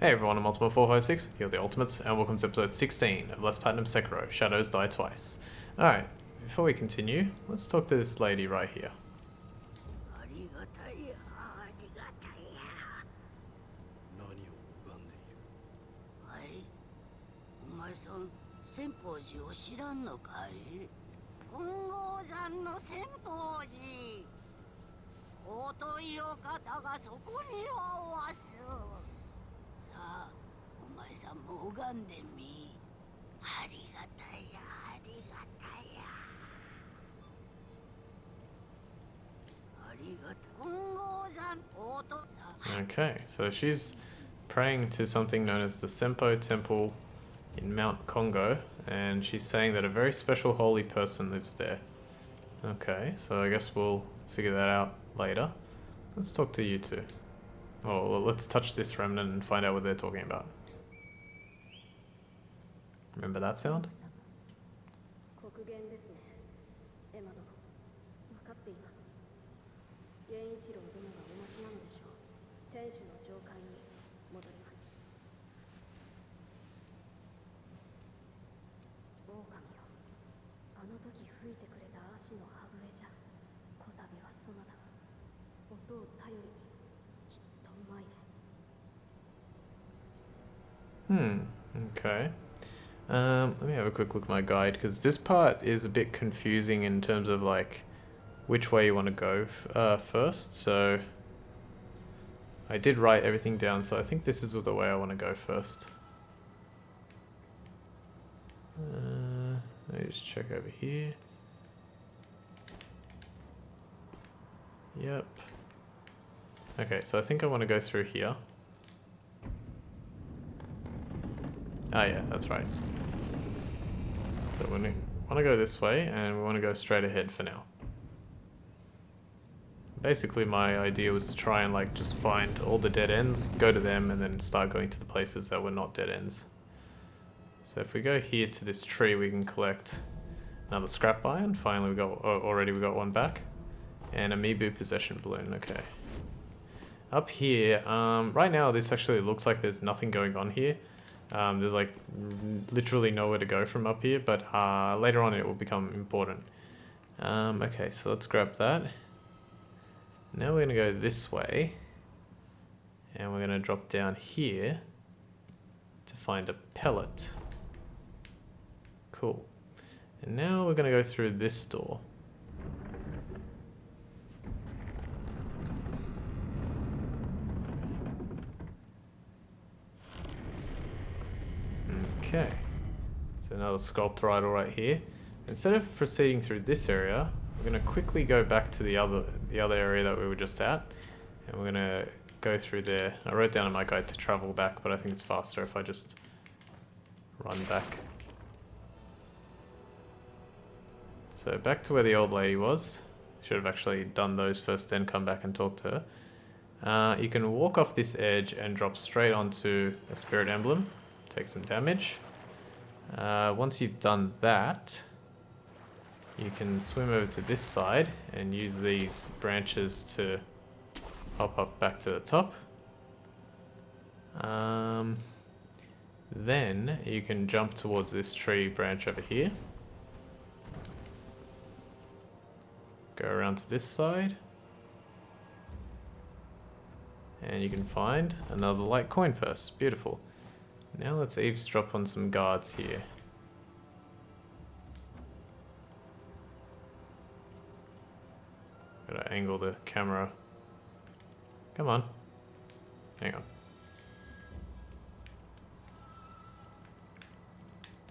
Hey everyone, I'm Multiple456, here are the Ultimates, and welcome to episode 16 of Let's Platinum Sekiro, Shadows Die Twice. Alright, before we continue, let's talk to this lady right here. Okay, so she's praying to something known as the Senpo Temple in Mount Congo, and she's saying that a very special holy person lives there. Okay, so I guess we'll figure that out later. Let's talk to you two. Oh, well, let's touch this remnant and find out what they're talking about. Remember that sound? Okay. Let me have a quick look at my guide, because this part is a bit confusing in terms of like which way you want to go first. So I did write everything down, so I think this is the way I want to go first. Let me just check over here. Yep. Okay, so I think I want to go through here. Ah, yeah, that's right. So we want to go this way, and we want to go straight ahead for now. Basically, my idea was to try and like just find all the dead ends, go to them, and then start going to the places that were not dead ends. So if we go here to this tree, we can collect another scrap iron. Finally, we got already we got one back, and amiibo possession balloon. Okay. Up here, right now this actually looks like there's nothing going on here. There's like literally nowhere to go from up here, but later on it will become important. Okay, so let's grab that. Now we're gonna go this way, and we're gonna drop down here to find a pellet. Cool. And now we're gonna go through this door. Okay, so another sculptor idol right here. Instead of proceeding through this area, we're going to quickly go back to the other area that we were just at, and we're going to go through there. I wrote down in my guide to travel back, but I think it's faster if I just run back. So back to where the old lady was. Should have actually done those first, then come back and talk to her. You can walk off this edge and drop straight onto a spirit emblem. Take some damage. Once you've done that, you can swim over to this side and use these branches to hop up back to the top. Then you can jump towards this tree branch over here. Go around to this side. And you can find another light coin purse. Beautiful. Now let's eavesdrop on some guards here. Gotta angle the camera. Come on. Hang on.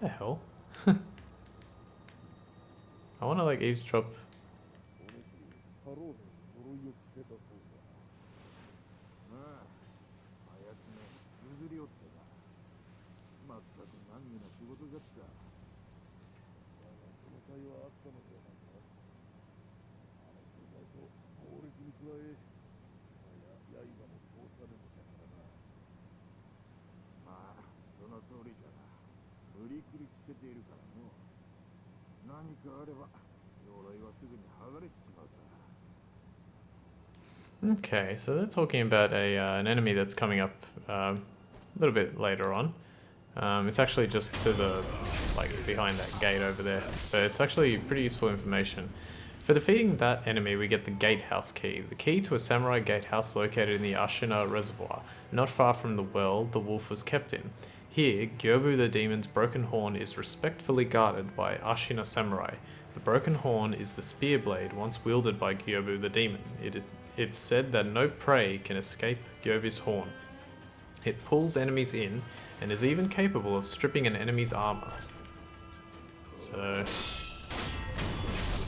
What the hell? I wanna like eavesdrop. Okay, so they're talking about an enemy that's coming up a little bit later on. It's actually just to the, like, behind that gate over there. But it's actually pretty useful information. For defeating that enemy, we get the gatehouse key. The key to a samurai gatehouse located in the Ashina Reservoir, not far from the well the wolf was kept in. Here, Gyobu the demon's broken horn is respectfully guarded by Ashina samurai. The broken horn is the spear blade once wielded by Gyobu the demon. It's said that no prey can escape Gyobu's horn. It pulls enemies in and is even capable of stripping an enemy's armor. So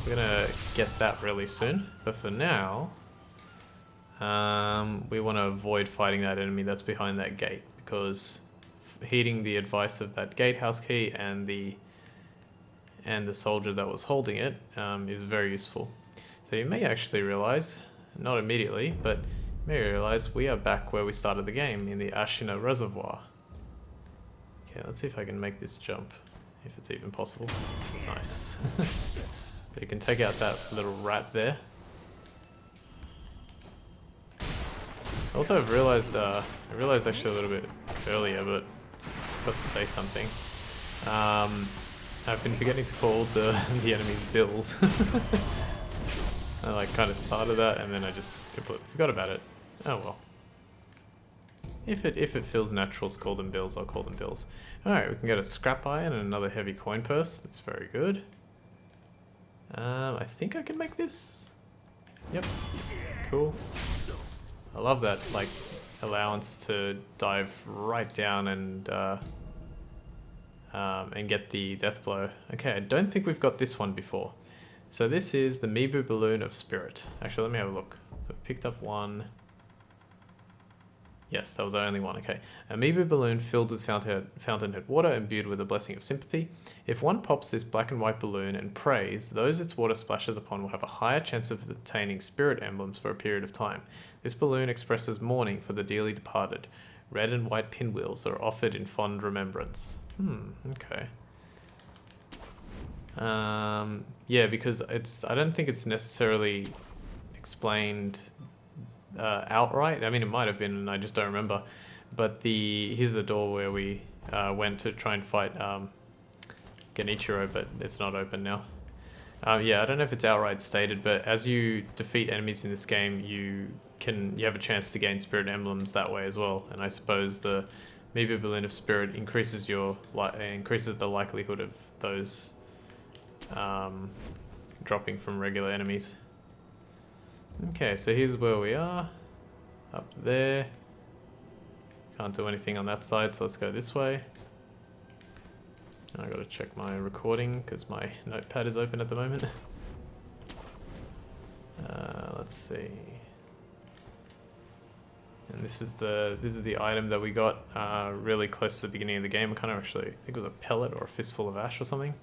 we're gonna get that really soon, but for now, we want to avoid fighting that enemy that's behind that gate, because heeding the advice of that gatehouse key and the soldier that was holding it is very useful. So you may actually realize, not immediately, but you may realize we are back where we started the game, in the Ashina Reservoir. Okay, let's see if I can make this jump, if it's even possible. Nice. But you can take out that little rat there. Also, I've realized, I realized actually a little bit earlier, but I forgot to say something. I've been forgetting to call the enemies bills. I like kind of started that and then I just completely forgot about it. Oh well. If it feels natural to call them bills, I'll call them bills. Alright, we can get a scrap iron and another heavy coin purse. That's very good. I think I can make this. Yep. Cool. I love that, like, allowance to dive right down and get the death blow. Okay, I don't think we've got this one before. So this is the Mibu Balloon of Spirit. Actually, let me have a look. So I picked up one. Yes, that was the only one, okay. A Mibu balloon filled with fountainhead water imbued with a blessing of sympathy. If one pops this black and white balloon and prays, those its water splashes upon will have a higher chance of obtaining spirit emblems for a period of time. This balloon expresses mourning for the dearly departed. Red and white pinwheels are offered in fond remembrance. Okay. Yeah, because I don't think it's necessarily explained outright. I mean, it might have been, and I just don't remember. But here's the door where we went to try and fight Genichiro, but it's not open now. Yeah, I don't know if it's outright stated, but as you defeat enemies in this game, you have a chance to gain spirit emblems that way as well. And I suppose the Mibu Balloon of Spirit increases the likelihood of those dropping from regular enemies. Okay, so here's where we are. Up there. Can't do anything on that side, so let's go this way. I gotta check my recording because my notepad is open at the moment. Let's see. And this is the item that we got really close to the beginning of the game. I think it was a pellet or a fistful of ash or something.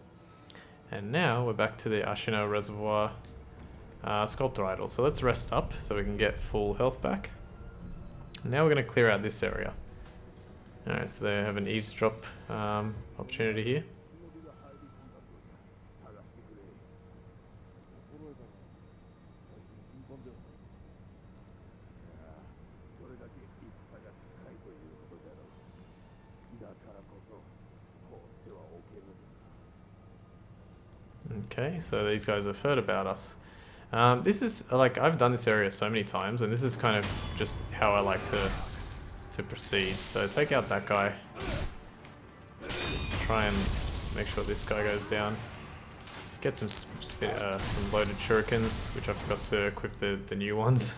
And now we're back to the Ashina Reservoir sculptor idol. So let's rest up so we can get full health back. Now we're going to clear out this area. Alright, so they have an eavesdrop opportunity here. Okay, so these guys have heard about us. This is, like, I've done this area so many times, and this is kind of just how I like to proceed. So take out that guy. Try and make sure this guy goes down. Get some loaded shurikens, which I forgot to equip the new ones.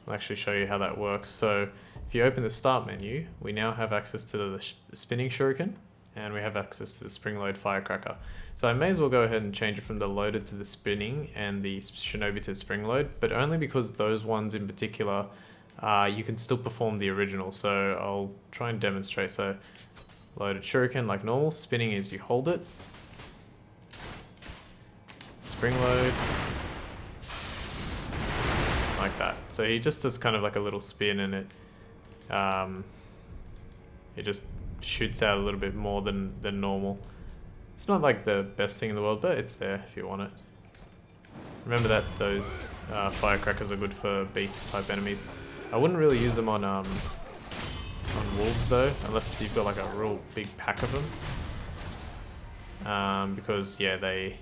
I'll actually show you how that works. So if you open the start menu, we now have access to the spinning shuriken, and we have access to the spring load firecracker. So I may as well go ahead and change it from the loaded to the spinning and the shinobi to spring load, but only because those ones in particular, you can still perform the original. So I'll try and demonstrate. So loaded shuriken like normal, spinning is you hold it, spring load, like that. So he just does kind of like a little spin, and it just shoots out a little bit more than normal. It's not like the best thing in the world, but it's there if you want it. Remember that those firecrackers are good for beast type enemies. I wouldn't really use them on wolves though, unless you've got like a real big pack of them. Because yeah, it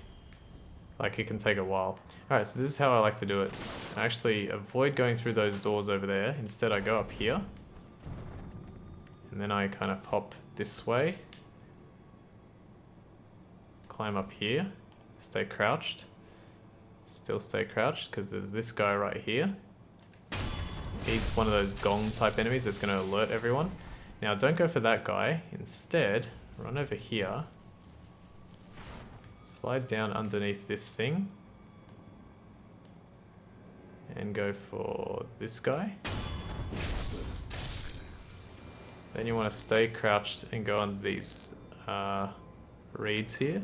can take a while. Alright, so this is how I like to do it. I actually avoid going through those doors over there. Instead I go up here. And then I kind of hop this way. Climb up here. Stay crouched. Still stay crouched because there's this guy right here. He's one of those gong type enemies that's going to alert everyone. Now don't go for that guy. Instead, run over here. Slide down underneath this thing. And go for this guy. Then you want to stay crouched and go under these reeds here.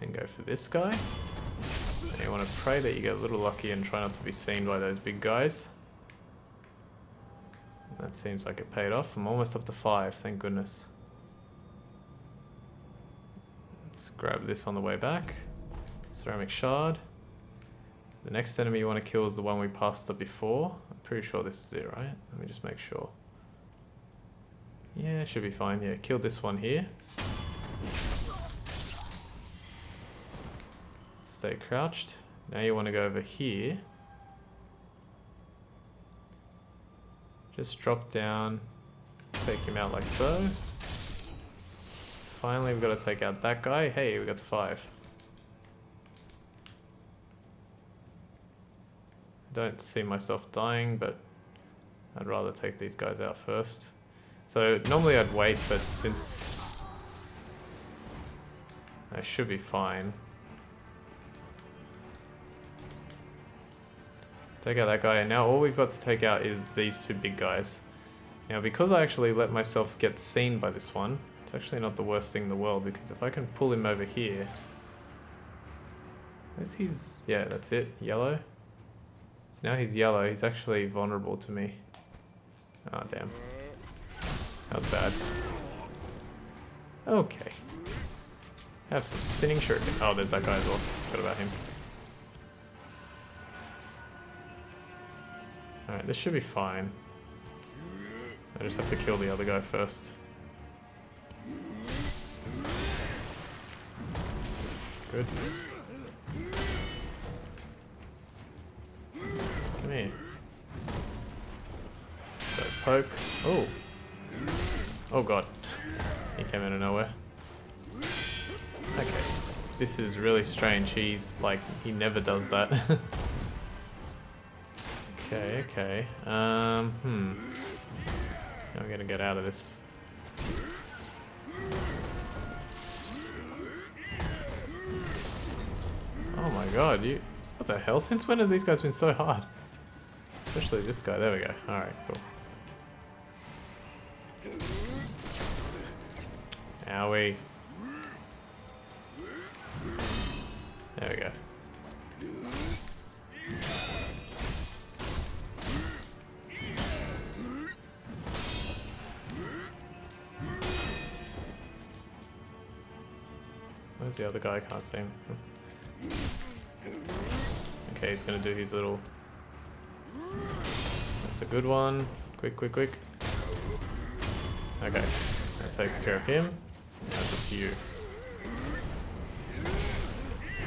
And go for this guy. And you want to pray that you get a little lucky and try not to be seen by those big guys. That seems like it paid off. I'm almost up to 5, thank goodness. Let's grab this on the way back. Ceramic shard. The next enemy you want to kill is the one we passed up before. I'm pretty sure this is it, right? Let me just make sure. Yeah, it should be fine. Yeah, kill this one here. Stay crouched. Now you want to go over here. Just drop down, take him out like so. Finally, we've got to take out that guy. Hey, we got to 5. Don't see myself dying, but I'd rather take these guys out first. So normally I'd wait, but since I should be fine. Take out that guy, and now all we've got to take out is these 2 big guys. Now because I actually let myself get seen by this one, it's actually not the worst thing in the world, because if I can pull him over here... Where's his... Yeah, that's it, yellow. So now he's yellow, he's actually vulnerable to me. Oh damn. That was bad. Okay. Have some spinning shuriken. Oh, there's that guy as well. Forgot about him. Alright, this should be fine. I just have to kill the other guy first. Good. Come here. So, poke. Oh! Oh god. He came out of nowhere. Okay. This is really strange. He's like, he never does that. Okay, okay. Now we're gonna get out of this. Oh my god, what the hell? Since when have these guys been so hard? Especially this guy. There we go. Alright, cool. Owie. There we go. Where's the other guy? I can't see him. Okay, he's gonna do his little... That's a good one. Quick, quick, quick. Okay, that takes care of him. Now just you.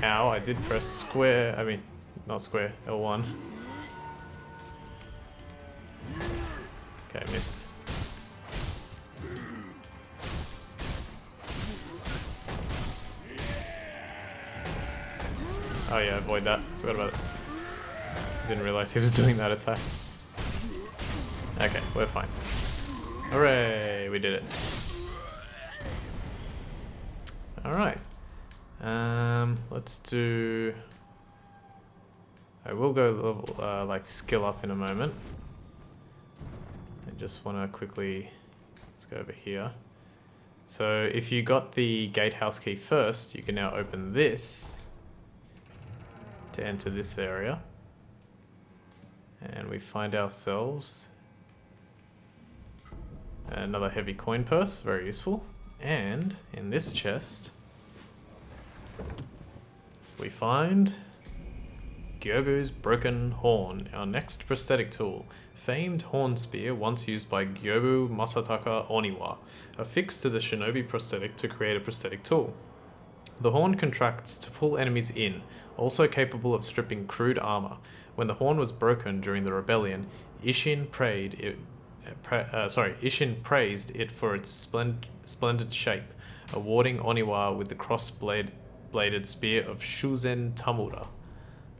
Ow, I did press square, I mean, not square, L1. Okay, missed. Oh yeah, avoid that. Forgot about it. Didn't realize he was doing that attack. Okay, we're fine. Hooray, we did it. Alright. Let's do... I will go level, like skill up in a moment. I just want to quickly... Let's go over here. So if you got the gatehouse key first, you can now open this to enter this area. And we find ourselves another heavy coin purse, very useful. And in this chest, we find Gyogu's broken horn, our next prosthetic tool. Famed horn spear, once used by Gyobu Masataka Oniwa, affixed to the shinobi prosthetic to create a prosthetic tool. The horn contracts to pull enemies in, also capable of stripping crude armor. When the horn was broken during the rebellion, Ishin praised it for its splendid shape, awarding Oniwa with the cross-bladed spear of Shuzen Tamura.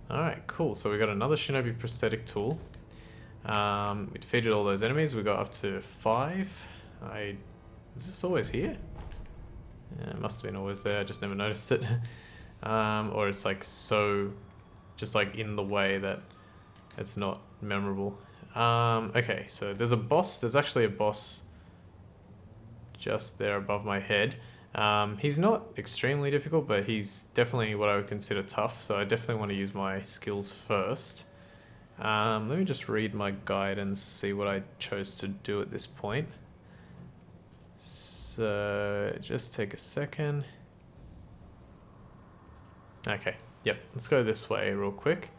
Alright, cool. So we got another shinobi prosthetic tool. We defeated all those enemies. We got up to 5. Is this always here? Yeah, it must have been always there. I just never noticed it. Or it's like so, just like in the way that it's not memorable. Okay, so there's a boss. There's actually a boss just there above my head. He's not extremely difficult, but he's definitely what I would consider tough. So I definitely want to use my skills first. Let me just read my guide and see what I chose to do at this point. So just take a second. Okay, yep, let's go this way real quick.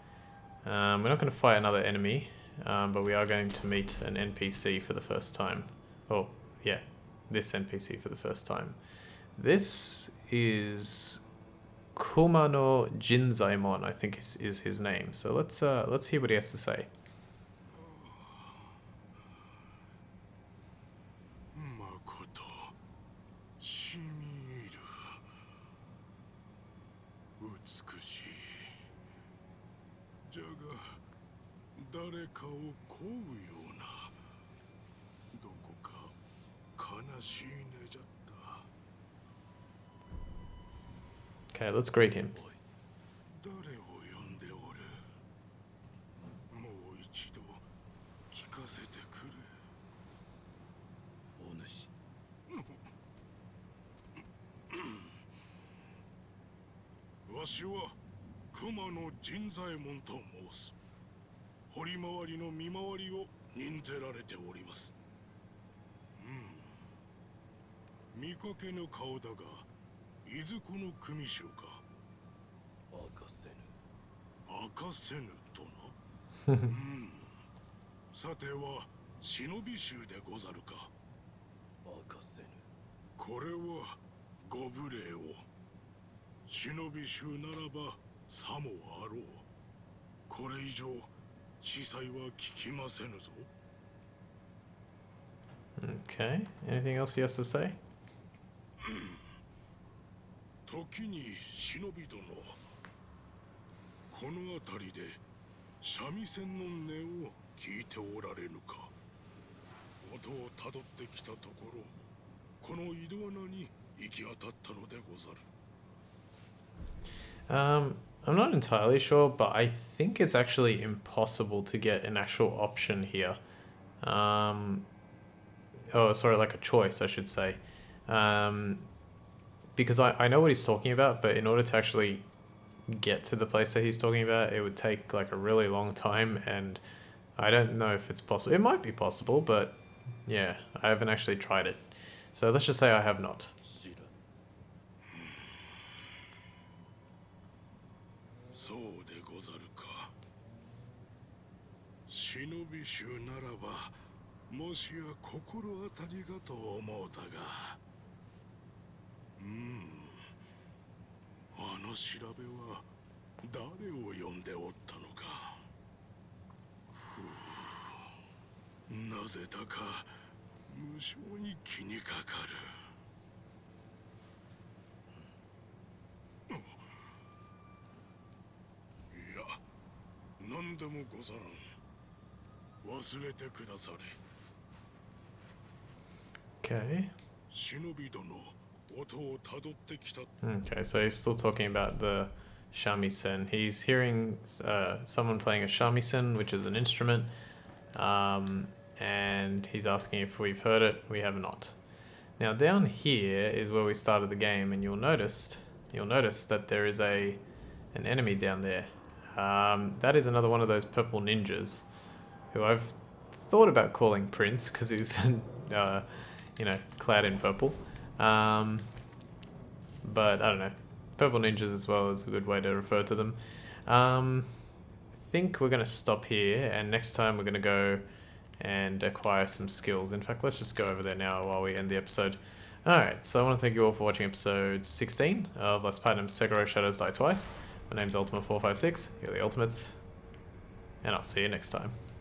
We're not going to fight another enemy, but we are going to meet an NPC for the first time. Oh, yeah, this NPC for the first time. This is Kumano Jinzaemon, I think is his name. So let's hear what he has to say. Okay, let's greet him. Kumano Jinzaemon と申す。掘り回りの見回りを任ぜられております。見かけぬ顔だが、いずこの組衆か。明かせぬ。明かせぬとな。さては忍び衆でござるか。明かせぬ。これはご無礼を。忍び衆ならばさもあろう。これ以上司祭は聞きませぬぞ。Okay, anything else he has to say? 時に忍び殿、この辺りで三味線の音を聞いておられぬか。音をたどってきたところ、この井戸穴に行き当たったのでござる。I'm not entirely sure, but I think it's actually impossible to get an actual option here. Oh, sorry, like a choice, I should say. Because I know what he's talking about, but in order to actually get to the place that he's talking about, it would take like a really long time, and I don't know if it's possible. It might be possible, but yeah, I haven't actually tried it. So let's just say I have not. そうでござるか。忍び衆ならば、もしや心当たりがと思うたが。あの調べは誰を呼んでおったのか。なぜだか無性に気にかかる。何でもござらん。忘れてくだされ。Okay. 忍び殿、音をたどってきた。Okay, so he's still talking about the shamisen. He's hearing someone playing a shamisen, which is an instrument, and he's asking if we've heard it. We have not. Now down here is where we started the game, and you'll notice that there is an enemy down there. That is another one of those purple ninjas, who I've thought about calling Prince because he's, clad in purple. But I don't know. Purple ninjas as well is a good way to refer to them. I think we're going to stop here, and next time we're going to go and acquire some skills. In fact, let's just go over there now while we end the episode. Alright, so I want to thank you all for watching episode 16 of Let's Platinum Sekiro Shadows Die Twice. My name's Ultima456, you're the Ultimates, and I'll see you next time.